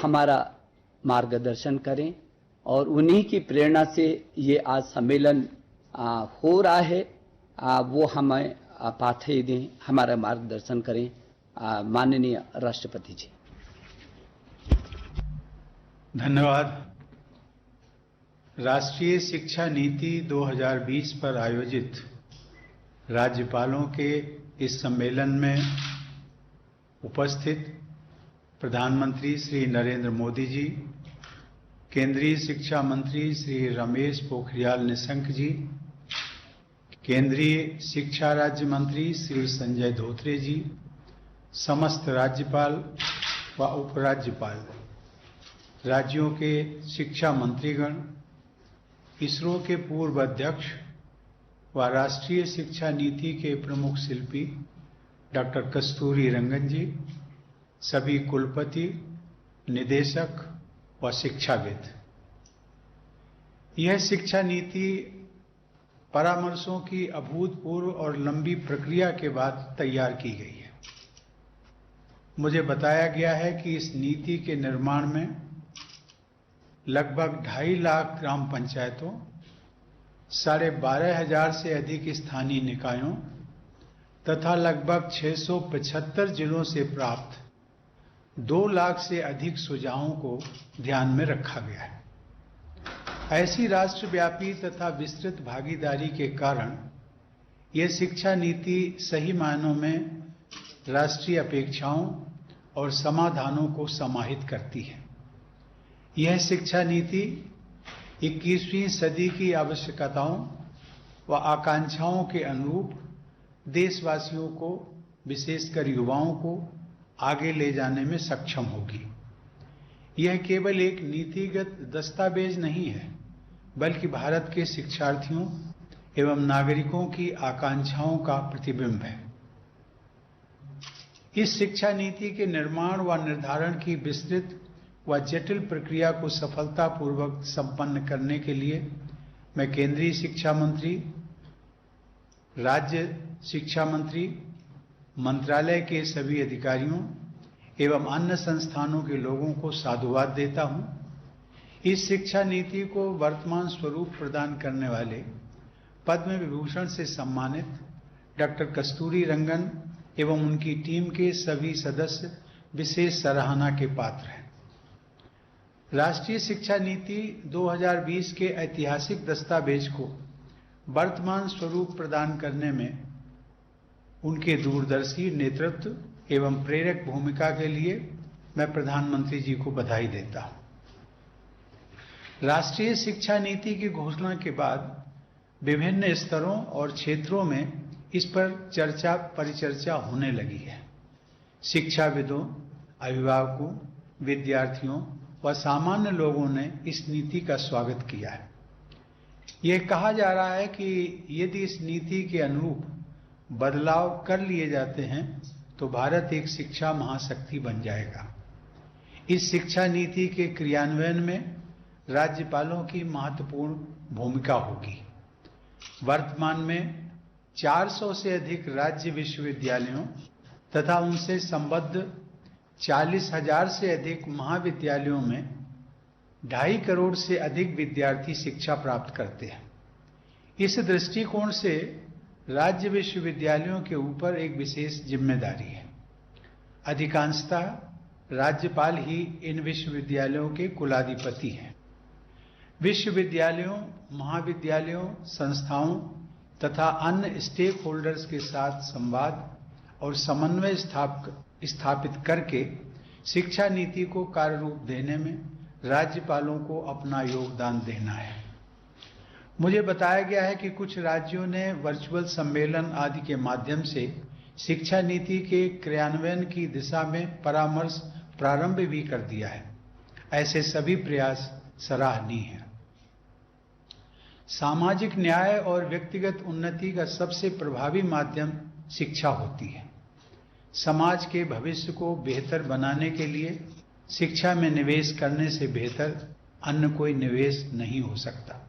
हमारा मार्गदर्शन करें और उन्हीं की प्रेरणा से ये आज सम्मेलन हो रहा है। वो हमें पाथेय दें, हमारा मार्गदर्शन करें। माननीय राष्ट्रपति जी। धन्यवाद। राष्ट्रीय शिक्षा नीति 2020 पर आयोजित राज्यपालों के इस सम्मेलन में उपस्थित प्रधानमंत्री श्री नरेंद्र मोदी जी, केंद्रीय शिक्षा मंत्री श्री रमेश पोखरियाल निशंक जी, केंद्रीय शिक्षा राज्य मंत्री श्री संजय धोत्रे जी, समस्त राज्यपाल व उपराज्यपाल, राज्यों के शिक्षा मंत्रीगण, इसरो के पूर्व अध्यक्ष व राष्ट्रीय शिक्षा नीति के प्रमुख शिल्पी डॉक्टर कस्तूरी रंगन जी, सभी कुलपति, निदेशक व शिक्षाविद। यह शिक्षा नीति परामर्शों की अभूतपूर्व और लंबी प्रक्रिया के बाद तैयार की गई है। मुझे बताया गया है कि इस नीति के निर्माण में लगभग 2.5 लाख ग्राम पंचायतों, 12,500 से अधिक स्थानीय निकायों तथा लगभग 675 जिलों से प्राप्त 2 लाख से अधिक सुझावों को ध्यान में रखा गया है। ऐसी राष्ट्रव्यापी तथा विस्तृत भागीदारी के कारण यह शिक्षा नीति सही मायनों में राष्ट्रीय अपेक्षाओं और समाधानों को समाहित करती है। यह शिक्षा नीति 21वीं सदी की आवश्यकताओं व आकांक्षाओं के अनुरूप देशवासियों को, विशेषकर युवाओं को आगे ले जाने में सक्षम होगी। यह केवल एक नीतिगत दस्तावेज नहीं है, बल्कि भारत के शिक्षार्थियों एवं नागरिकों की आकांक्षाओं का प्रतिबिंब है। इस शिक्षा नीति के निर्माण व निर्धारण की विस्तृत व जटिल प्रक्रिया को सफलतापूर्वक संपन्न करने के लिए मैं केंद्रीय शिक्षा मंत्री, राज्य शिक्षा मंत्री, मंत्रालय के सभी अधिकारियों एवं अन्य संस्थानों के लोगों को साधुवाद देता हूं। इस शिक्षा नीति को वर्तमान स्वरूप प्रदान करने वाले पद्म विभूषण से सम्मानित डॉक्टर कस्तूरी रंगन एवं उनकी टीम के सभी सदस्य विशेष सराहना के पात्र हैं। राष्ट्रीय शिक्षा नीति 2020 के ऐतिहासिक दस्तावेज को वर्तमान स्वरूप प्रदान करने में उनके दूरदर्शी नेतृत्व एवं प्रेरक भूमिका के लिए मैं प्रधानमंत्री जी को बधाई देता हूं। राष्ट्रीय शिक्षा नीति की घोषणा के बाद विभिन्न स्तरों और क्षेत्रों में इस पर चर्चा परिचर्चा होने लगी है। शिक्षाविदों, अभिभावकों, विद्यार्थियों व सामान्य लोगों ने इस नीति का स्वागत किया है। यह कहा जा रहा है कि यदि इस नीति के अनुरूप बदलाव कर लिए जाते हैं तो भारत एक शिक्षा महाशक्ति बन जाएगा। इस शिक्षा नीति के क्रियान्वयन में राज्यपालों की महत्वपूर्ण भूमिका होगी। वर्तमान में 400 से अधिक राज्य विश्वविद्यालयों तथा उनसे संबद्ध 40,000 से अधिक महाविद्यालयों में 2.5 करोड़ से अधिक विद्यार्थी शिक्षा प्राप्त करते हैं। इस दृष्टिकोण से राज्य विश्वविद्यालयों के ऊपर एक विशेष जिम्मेदारी है। अधिकांशतः राज्यपाल ही इन विश्वविद्यालयों के कुलाधिपति हैं। विश्वविद्यालयों, महाविद्यालयों, संस्थाओं तथा अन्य स्टेक होल्डर्स के साथ संवाद और समन्वय स्थापित करके शिक्षा नीति को कार्य रूप देने में राज्यपालों को अपना योगदान देना है। मुझे बताया गया है कि कुछ राज्यों ने वर्चुअल सम्मेलन आदि के माध्यम से शिक्षा नीति के क्रियान्वयन की दिशा में परामर्श प्रारंभ भी कर दिया है। ऐसे सभी प्रयास सराहनीय हैं। सामाजिक न्याय और व्यक्तिगत उन्नति का सबसे प्रभावी माध्यम शिक्षा होती है। समाज के भविष्य को बेहतर बनाने के लिए शिक्षा में निवेश करने से बेहतर अन्य कोई निवेश नहीं हो सकता।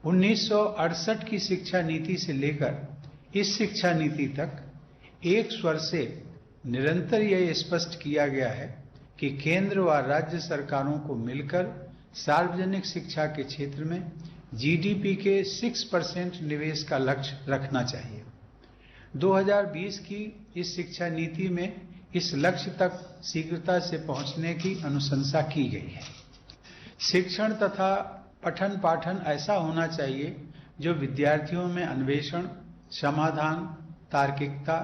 1968 की शिक्षा नीति से लेकर इस शिक्षा नीति तक एक स्वर से निरंतर यह स्पष्ट किया गया है कि केंद्र व राज्य सरकारों को मिलकर सार्वजनिक शिक्षा के क्षेत्र में जीडीपी के 6% निवेश का लक्ष्य रखना चाहिए। 2020 की इस शिक्षा नीति में इस लक्ष्य तक शीघ्रता से पहुंचने की अनुशंसा की गई है। शिक्षण तथा पठन पाठन ऐसा होना चाहिए जो विद्यार्थियों में अन्वेषण, समाधान, तार्किकता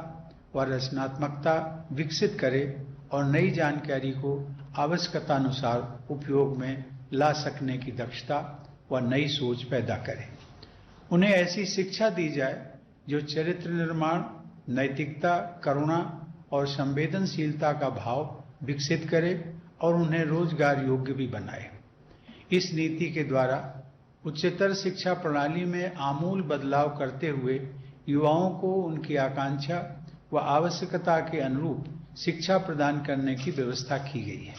व रचनात्मकता विकसित करे और नई जानकारी को आवश्यकतानुसार उपयोग में ला सकने की दक्षता व नई सोच पैदा करे। उन्हें ऐसी शिक्षा दी जाए जो चरित्र निर्माण, नैतिकता, करुणा और संवेदनशीलता का भाव विकसित करे और उन्हें रोजगार योग्य भी बनाए। इस नीति के द्वारा उच्चतर शिक्षा प्रणाली में आमूल बदलाव करते हुए युवाओं को उनकी आकांक्षा व आवश्यकता के अनुरूप शिक्षा प्रदान करने की व्यवस्था की गई है।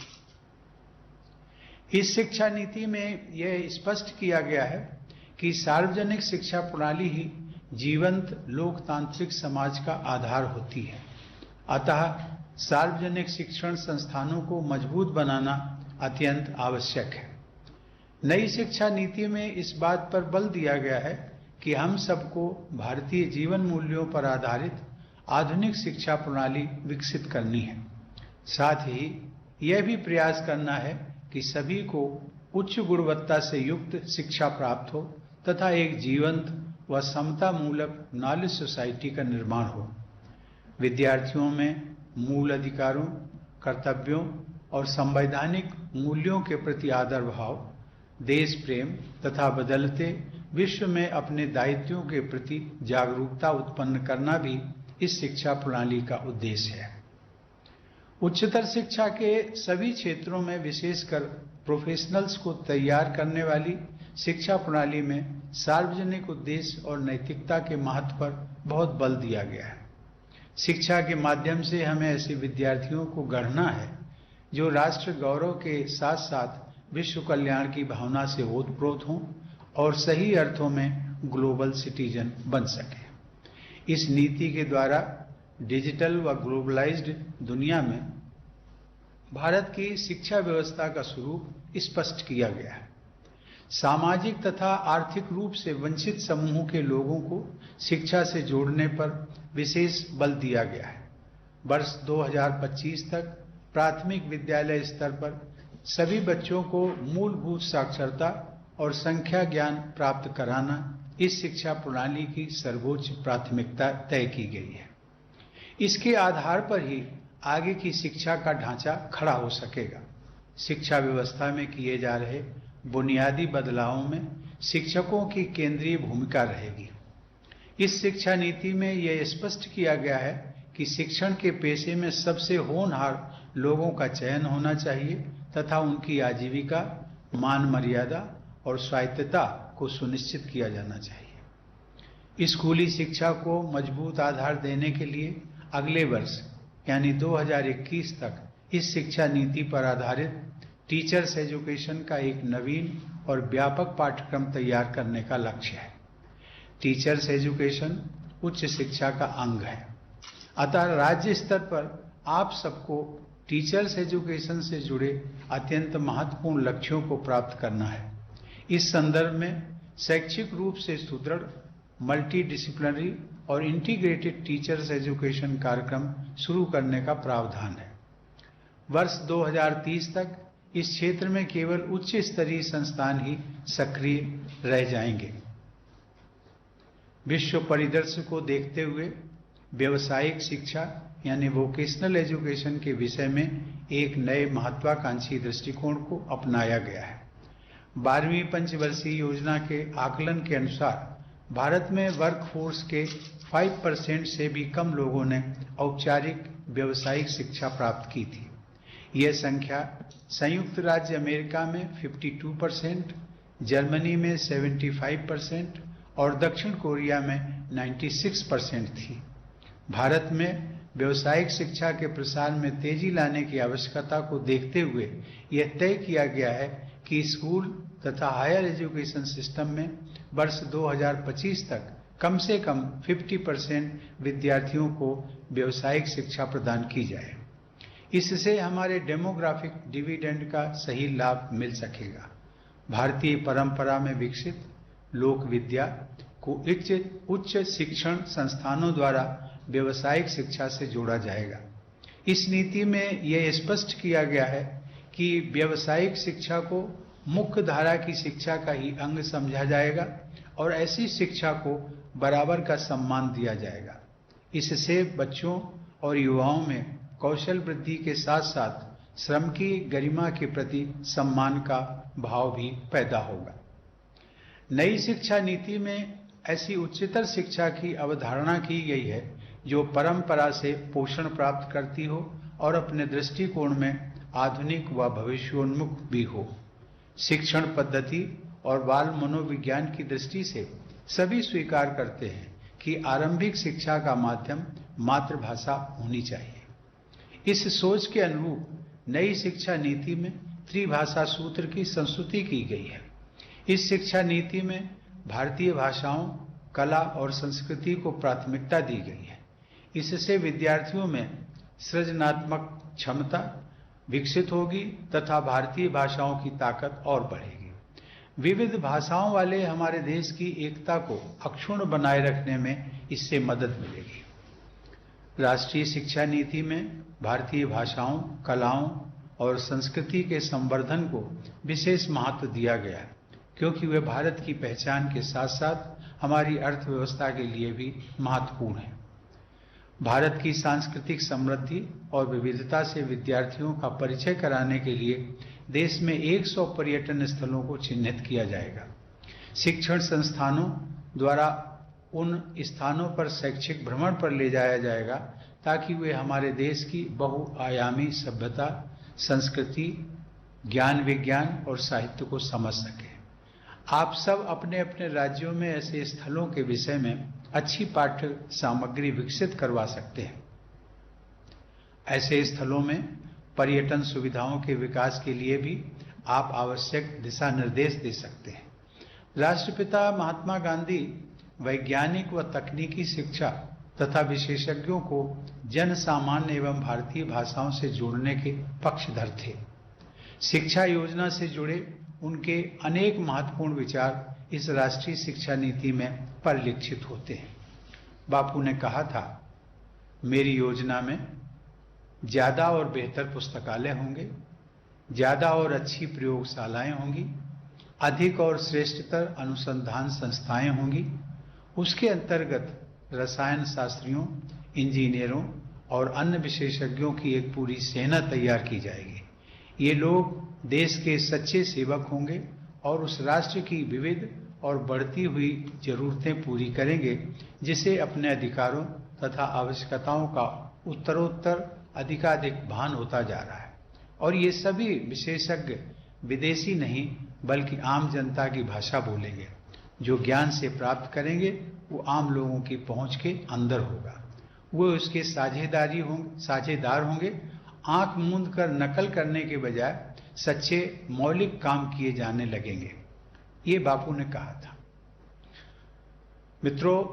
इस शिक्षा नीति में यह स्पष्ट किया गया है कि सार्वजनिक शिक्षा प्रणाली ही जीवंत लोकतांत्रिक समाज का आधार होती है। अतः सार्वजनिक शिक्षण संस्थानों को मजबूत बनाना अत्यंत आवश्यक है। नई शिक्षा नीति में इस बात पर बल दिया गया है कि हम सबको भारतीय जीवन मूल्यों पर आधारित आधुनिक शिक्षा प्रणाली विकसित करनी है। साथ ही यह भी प्रयास करना है कि सभी को उच्च गुणवत्ता से युक्त शिक्षा प्राप्त हो तथा एक जीवंत व समता मूलक नॉलेज सोसाइटी का निर्माण हो। विद्यार्थियों में मूल अधिकारों, कर्तव्यों और संवैधानिक मूल्यों के प्रति आदर भाव, देश प्रेम तथा बदलते विश्व में अपने दायित्वों के प्रति जागरूकता उत्पन्न करना भी इस शिक्षा प्रणाली का उद्देश्य है। उच्चतर शिक्षा के सभी क्षेत्रों में विशेषकर प्रोफेशनल्स को तैयार करने वाली शिक्षा प्रणाली में सार्वजनिक उद्देश्य और नैतिकता के महत्व पर बहुत बल दिया गया है। शिक्षा के माध्यम से हमें ऐसे विद्यार्थियों को गढ़ना है जो राष्ट्र गौरव के साथ साथ विश्व कल्याण की भावना से ओतप्रोत हों और सही अर्थों में ग्लोबल सिटीजन बन सके। इस नीति के द्वारा डिजिटल व ग्लोबलाइज्ड दुनिया में भारत की शिक्षा व्यवस्था का स्वरूप स्पष्ट किया गया है। सामाजिक तथा आर्थिक रूप से वंचित समूहों के लोगों को शिक्षा से जोड़ने पर विशेष बल दिया गया है। वर्ष 2025 तक प्राथमिक विद्यालय स्तर पर सभी बच्चों को मूलभूत साक्षरता और संख्या ज्ञान प्राप्त कराना इस शिक्षा प्रणाली की सर्वोच्च प्राथमिकता तय की गई है। इसके आधार पर ही आगे की शिक्षा का ढांचा खड़ा हो सकेगा। शिक्षा व्यवस्था में किए जा रहे बुनियादी बदलावों में शिक्षकों की केंद्रीय भूमिका रहेगी। इस शिक्षा नीति में यह स्पष्ट किया गया है कि शिक्षण के पेशे में सबसे होनहार लोगों का चयन होना चाहिए तथा उनकी आजीविका, मान मर्यादा और स्वायत्तता को सुनिश्चित किया जाना चाहिए। स्कूली शिक्षा को मजबूत आधार देने के लिए अगले वर्ष यानी 2021 तक इस शिक्षा नीति पर आधारित टीचर्स एजुकेशन का एक नवीन और व्यापक पाठ्यक्रम तैयार करने का लक्ष्य है। टीचर्स एजुकेशन उच्च शिक्षा का अंग है। अतः राज्य स्तर पर आप सबको टीचर्स एजुकेशन से जुड़े अत्यंत महत्वपूर्ण लक्ष्यों को प्राप्त करना है। इस संदर्भ में शैक्षिक रूप से सुदृढ़, मल्टी डिसिप्लिनरी और इंटीग्रेटेड टीचर्स एजुकेशन कार्यक्रम शुरू करने का प्रावधान है। वर्ष 2030 तक इस क्षेत्र में केवल उच्च स्तरीय संस्थान ही सक्रिय रह जाएंगे। विश्व परिदृश्य को देखते हुए व्यावसायिक शिक्षा यानी वोकेशनल एजुकेशन के विषय में एक नए महत्वाकांक्षी दृष्टिकोण को अपनाया गया है। 12वीं पंचवर्षीय योजना के आकलन के अनुसार भारत में वर्कफोर्स के 5% से भी कम लोगों ने औपचारिक व्यावसायिक शिक्षा प्राप्त की थी। यह संख्या संयुक्त राज्य अमेरिका में 52%, जर्मनी में 75% और दक्षिण कोरिया में 96% थी। भारत में व्यावसायिक शिक्षा के प्रसार में तेजी लाने की आवश्यकता को देखते हुए यह तय किया गया है कि स्कूल तथा हायर एजुकेशन सिस्टम में वर्ष 2025 तक कम से कम 50% विद्यार्थियों को व्यावसायिक शिक्षा प्रदान की जाए। इससे हमारे डेमोग्राफिक डिविडेंड का सही लाभ मिल सकेगा। भारतीय परंपरा में विकसित लोक विद्या को उच्च शिक्षण संस्थानों द्वारा व्यवसायिक शिक्षा से जोड़ा जाएगा। इस नीति में यह स्पष्ट किया गया है कि व्यवसायिक शिक्षा को मुख्य धारा की शिक्षा का ही अंग समझा जाएगा और ऐसी शिक्षा को बराबर का सम्मान दिया जाएगा। इससे बच्चों और युवाओं में कौशल वृद्धि के साथ साथ श्रम की गरिमा के प्रति सम्मान का भाव भी पैदा होगा। नई शिक्षा नीति में ऐसी उच्चतर शिक्षा की अवधारणा की गई है जो परंपरा से पोषण प्राप्त करती हो और अपने दृष्टिकोण में आधुनिक व भविष्योन्मुख भी हो। शिक्षण पद्धति और बाल मनोविज्ञान की दृष्टि से सभी स्वीकार करते हैं कि आरंभिक शिक्षा का माध्यम मातृभाषा होनी चाहिए। इस सोच के अनुरूप नई शिक्षा नीति में त्रिभाषा सूत्र की संस्तुति की गई है। इस शिक्षा नीति में भारतीय भाषाओं, कला और संस्कृति को प्राथमिकता दी गई है। इससे विद्यार्थियों में सृजनात्मक क्षमता विकसित होगी तथा भारतीय भाषाओं की ताकत और बढ़ेगी। विविध भाषाओं वाले हमारे देश की एकता को अक्षुण्ण बनाए रखने में इससे मदद मिलेगी। राष्ट्रीय शिक्षा नीति में भारतीय भाषाओं, कलाओं और संस्कृति के संवर्धन को विशेष महत्व दिया गया है, क्योंकि वे भारत की पहचान के साथ साथ हमारी अर्थव्यवस्था के लिए भी महत्वपूर्ण है। भारत की सांस्कृतिक समृद्धि और विविधता से विद्यार्थियों का परिचय कराने के लिए देश में 100 पर्यटन स्थलों को चिन्हित किया जाएगा। शिक्षण संस्थानों द्वारा उन स्थानों पर शैक्षिक भ्रमण पर ले जाया जाएगा ताकि वे हमारे देश की बहुआयामी सभ्यता, संस्कृति, ज्ञान विज्ञान और साहित्य को समझ सकें। आप सब अपने अपने राज्यों में ऐसे स्थलों के विषय में अच्छी पाठ्य सामग्री विकसित करवा सकते हैं। ऐसे स्थलों में पर्यटन सुविधाओं के विकास के लिए भी आप आवश्यक दिशा निर्देश दे सकते हैं। राष्ट्रपिता महात्मा गांधी वैज्ञानिक व तकनीकी शिक्षा तथा विशेषज्ञों को जन सामान्य एवं भारतीय भाषाओं से जोड़ने के पक्षधर थे। शिक्षा योजना से जुड़े उनके अनेक महत्वपूर्ण विचार इस राष्ट्रीय शिक्षा नीति में परिलक्षित होते हैं। बापू ने कहा था, मेरी योजना में ज्यादा और बेहतर पुस्तकालय होंगे, ज्यादा और अच्छी प्रयोगशालाएं होंगी, अधिक और श्रेष्ठतर अनुसंधान संस्थाएं होंगी। उसके अंतर्गत रसायन शास्त्रियों, इंजीनियरों और अन्य विशेषज्ञों की एक पूरी सेना तैयार की जाएगी। ये लोग देश के सच्चे सेवक होंगे और उस राष्ट्र की विविध और बढ़ती हुई जरूरतें पूरी करेंगे, जिसे अपने अधिकारों तथा आवश्यकताओं का उत्तरोत्तर अधिकाधिक भान होता जा रहा है। और ये सभी विशेषज्ञ विदेशी नहीं बल्कि आम जनता की भाषा बोलेंगे। जो ज्ञान से प्राप्त करेंगे वो आम लोगों की पहुंच के अंदर होगा। वो उसके साझेदार होंगे। आंख मूंद कर नकल करने के बजाय सच्चे मौलिक काम किए जाने लगेंगे। ये बापू ने कहा था। मित्रों,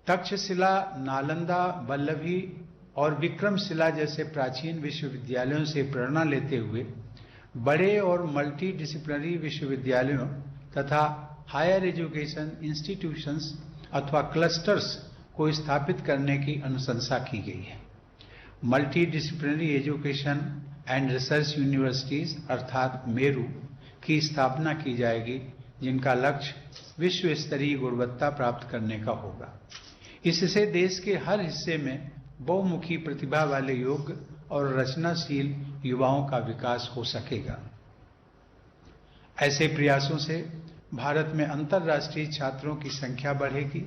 तक्षशिला, नालंदा, वल्लभी और विक्रमशिला जैसे प्राचीन विश्वविद्यालयों से प्रेरणा लेते हुए बड़े और मल्टी डिसिप्लिनरी विश्वविद्यालयों तथा हायर एजुकेशन इंस्टीट्यूशंस अथवा क्लस्टर्स को स्थापित करने की अनुशंसा की गई है। Multi disciplinary education and research universities अर्थात मेरू की स्थापना की जाएगी, जिनका लक्ष्य विश्व स्तरीय गुणवत्ता प्राप्त करने का होगा। इससे देश के हर हिस्से में बहुमुखी प्रतिभा वाले योग्य और रचनाशील युवाओं का विकास हो सकेगा। ऐसे प्रयासों से भारत में अंतर्राष्ट्रीय छात्रों की संख्या बढ़ेगी।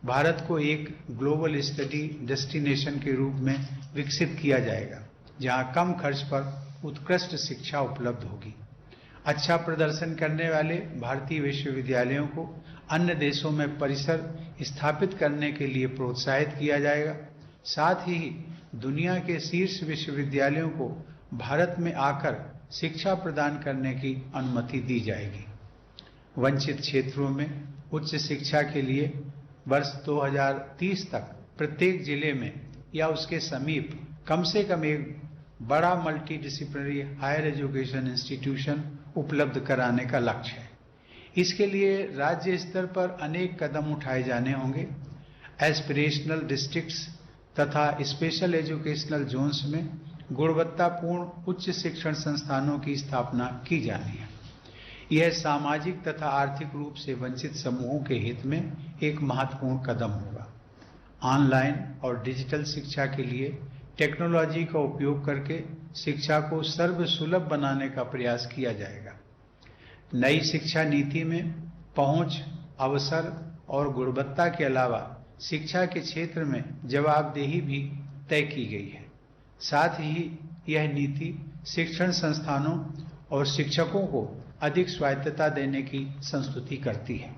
भारत को एक ग्लोबल स्टडी डेस्टिनेशन के रूप में विकसित किया जाएगा, जहां कम खर्च पर उत्कृष्ट शिक्षा उपलब्ध होगी। अच्छा प्रदर्शन करने वाले भारतीय विश्वविद्यालयों को अन्य देशों में परिसर स्थापित करने के लिए प्रोत्साहित किया जाएगा। साथ ही दुनिया के शीर्ष विश्वविद्यालयों को भारत में आकर शिक्षा प्रदान करने की अनुमति दी जाएगी। वंचित क्षेत्रों में उच्च शिक्षा के लिए वर्ष 2030 तक प्रत्येक जिले में या उसके समीप कम से कम एक बड़ा मल्टीडिसिप्लिनरी हायर एजुकेशन इंस्टीट्यूशन उपलब्ध कराने का लक्ष्य है। इसके लिए राज्य स्तर पर अनेक कदम उठाए जाने होंगे। एस्पिरेशनल डिस्ट्रिक्ट्स तथा स्पेशल एजुकेशनल जोन्स में गुणवत्तापूर्ण उच्च शिक्षण संस्थानों की स्थापना की जानी है। यह सामाजिक तथा आर्थिक रूप से वंचित समूहों के हित में एक महत्वपूर्ण कदम होगा। ऑनलाइन और डिजिटल शिक्षा के लिए टेक्नोलॉजी का उपयोग करके शिक्षा को सर्वसुलभ बनाने का प्रयास किया जाएगा। नई शिक्षा नीति में पहुंच, अवसर और गुणवत्ता के अलावा शिक्षा के क्षेत्र में जवाबदेही भी तय की गई है। साथ ही यह नीति शिक्षण संस्थानों और शिक्षकों को अधिक स्वायत्तता देने की संस्तुति करती है।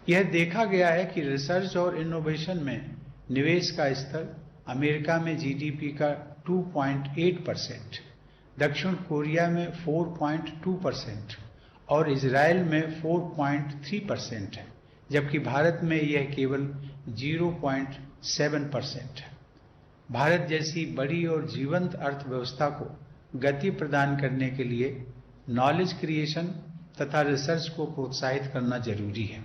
यह देखा गया है कि रिसर्च और इनोवेशन में निवेश का स्तर अमेरिका में जीडीपी का 2.8%, दक्षिण कोरिया में 4.2% और इजराइल में 4.3% है, जबकि भारत में यह केवल 0.7% है। भारत जैसी बड़ी और जीवंत अर्थव्यवस्था को गति प्रदान करने के लिए नॉलेज क्रिएशन तथा रिसर्च को प्रोत्साहित करना जरूरी है।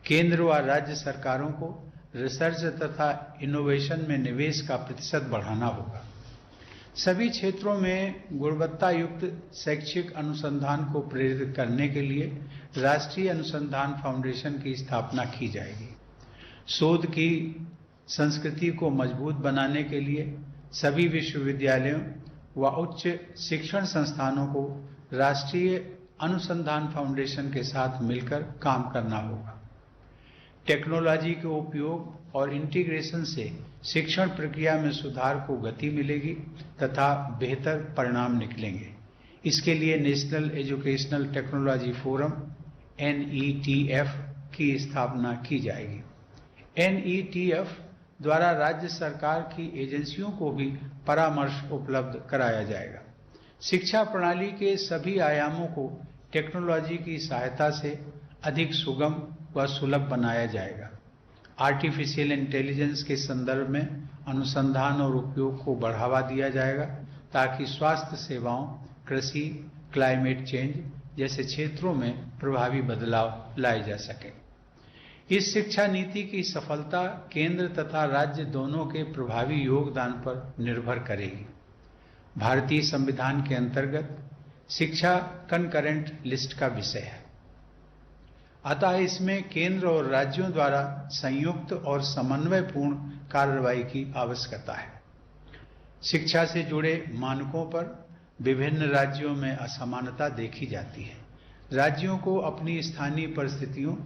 केंद्र व राज्य सरकारों को रिसर्च तथा इनोवेशन में निवेश का प्रतिशत बढ़ाना होगा। सभी क्षेत्रों में गुणवत्ता युक्त शैक्षिक अनुसंधान को प्रेरित करने के लिए राष्ट्रीय अनुसंधान फाउंडेशन की स्थापना की जाएगी। शोध की संस्कृति को मजबूत बनाने के लिए सभी विश्वविद्यालयों व उच्च शिक्षण संस्थानों को राष्ट्रीय अनुसंधान फाउंडेशन के साथ मिलकर काम करना होगा। टेक्नोलॉजी के उपयोग और इंटीग्रेशन से शिक्षण प्रक्रिया में सुधार को गति मिलेगी तथा बेहतर परिणाम निकलेंगे। इसके लिए national educational technology forum NETF की स्थापना की जाएगी। NETF द्वारा राज्य सरकार की एजेंसियों को भी परामर्श उपलब्ध कराया जाएगा। शिक्षा प्रणाली के सभी आयामों को टेक्नोलॉजी की सहायता से अधिक सुगम व सुलभ बनाया जाएगा। आर्टिफिशियल इंटेलिजेंस के संदर्भ में अनुसंधान और उपयोग को बढ़ावा दिया जाएगा ताकि स्वास्थ्य सेवाओं, कृषि, क्लाइमेट चेंज जैसे क्षेत्रों में प्रभावी बदलाव लाए जा सके। इस शिक्षा नीति की सफलता केंद्र तथा राज्य दोनों के प्रभावी योगदान पर निर्भर करेगी। भारतीय संविधान के अंतर्गत शिक्षा कंकरेंट लिस्ट का विषय है, अतः इसमें केंद्र और राज्यों द्वारा संयुक्त और समन्वयपूर्ण कार्रवाई की आवश्यकता है। शिक्षा से जुड़े मानकों पर विभिन्न राज्यों में असमानता देखी जाती है। राज्यों को अपनी स्थानीय परिस्थितियों,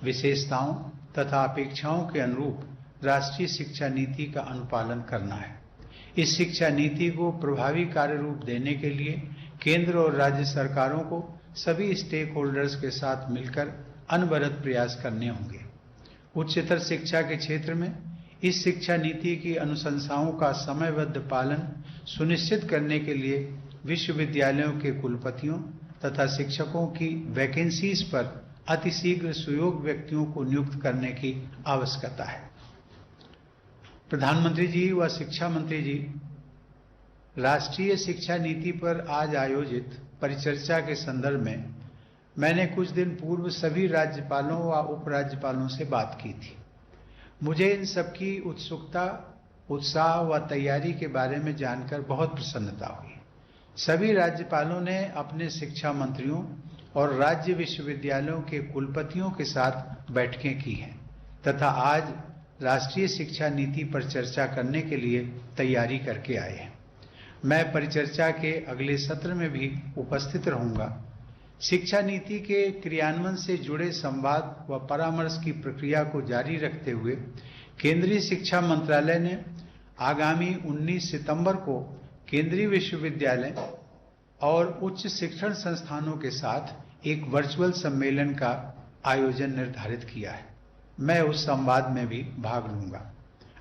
विशेषताओं तथा अपेक्षाओं के अनुरूप राष्ट्रीय शिक्षा नीति का अनुपालन करना है। इस शिक्षा नीति को प्रभावी कार्य रूप देने के लिए केंद्र और राज्य सरकारों को सभी स्टेक होल्डर्स के साथ मिलकर अनवरत प्रयास करने होंगे। उच्चतर शिक्षा के क्षेत्र में इस शिक्षा नीति की अनुशंसाओं का समयबद्ध पालन सुनिश्चित करने के लिए विश्वविद्यालयों के कुलपतियों तथा शिक्षकों की वैकेंसीज पर अतिशीघ्र सुयोग्य व्यक्तियों को नियुक्त करने की आवश्यकता है। प्रधानमंत्री जी व शिक्षा मंत्री जी, राष्ट्रीय शिक्षा नीति पर आज आयोजित परिचर्चा के संदर्भ में मैंने कुछ दिन पूर्व सभी राज्यपालों व उपराज्यपालों से बात की थी। मुझे इन सबकी उत्सुकता, उत्साह व तैयारी के बारे में जानकर बहुत प्रसन्नता हुई। सभी राज्यपालों ने अपने शिक्षा मंत्रियों और राज्य विश्वविद्यालयों के कुलपतियों के साथ बैठकें की हैं तथा आज राष्ट्रीय शिक्षा नीति पर चर्चा करने के लिए तैयारी करके आए हैं। मैं परिचर्चा के अगले सत्र में भी उपस्थित रहूंगा। शिक्षा नीति के क्रियान्वयन से जुड़े संवाद व परामर्श की प्रक्रिया को जारी रखते हुए केंद्रीय शिक्षा मंत्रालय ने आगामी 19 सितंबर को केंद्रीय विश्वविद्यालय और उच्च शिक्षण संस्थानों के साथ एक वर्चुअल सम्मेलन का आयोजन निर्धारित किया है। मैं उस संवाद में भी भाग लूंगा।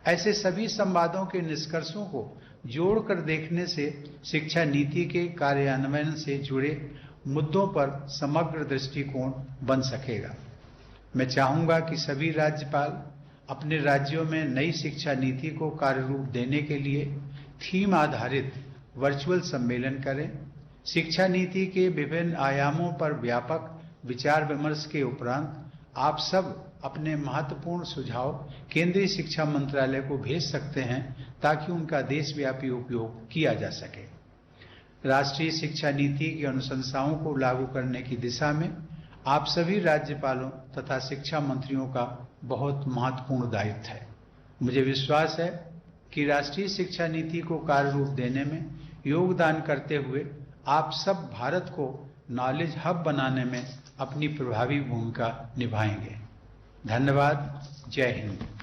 ऐसे सभी संवादों के निष्कर्षों को जोड़कर देखने से शिक्षा नीति के कार्यान्वयन से जुड़े मुद्दों पर समग्र दृष्टिकोण बन सकेगा। मैं चाहूंगा कि सभी राज्यपाल अपने राज्यों में नई शिक्षा नीति को कार्य रूप देने के लिए थीम आधारित वर्चुअल सम्मेलन करें। शिक्षा नीति के विभिन्न आयामों पर व्यापक विचार विमर्श के उपरांत आप सब अपने महत्वपूर्ण सुझाव केंद्रीय शिक्षा मंत्रालय को भेज सकते हैं ताकि उनका देशव्यापी उपयोग किया जा सके। राष्ट्रीय शिक्षा नीति की अनुशंसाओं को लागू करने की दिशा में आप सभी राज्यपालों तथा शिक्षा मंत्रियों का बहुत महत्वपूर्ण दायित्व है। मुझे विश्वास है कि राष्ट्रीय शिक्षा नीति को कार्य रूप देने में योगदान करते हुए आप सब भारत को नॉलेज हब बनाने में अपनी प्रभावी भूमिका निभाएंगे। धन्यवाद। जय हिंद।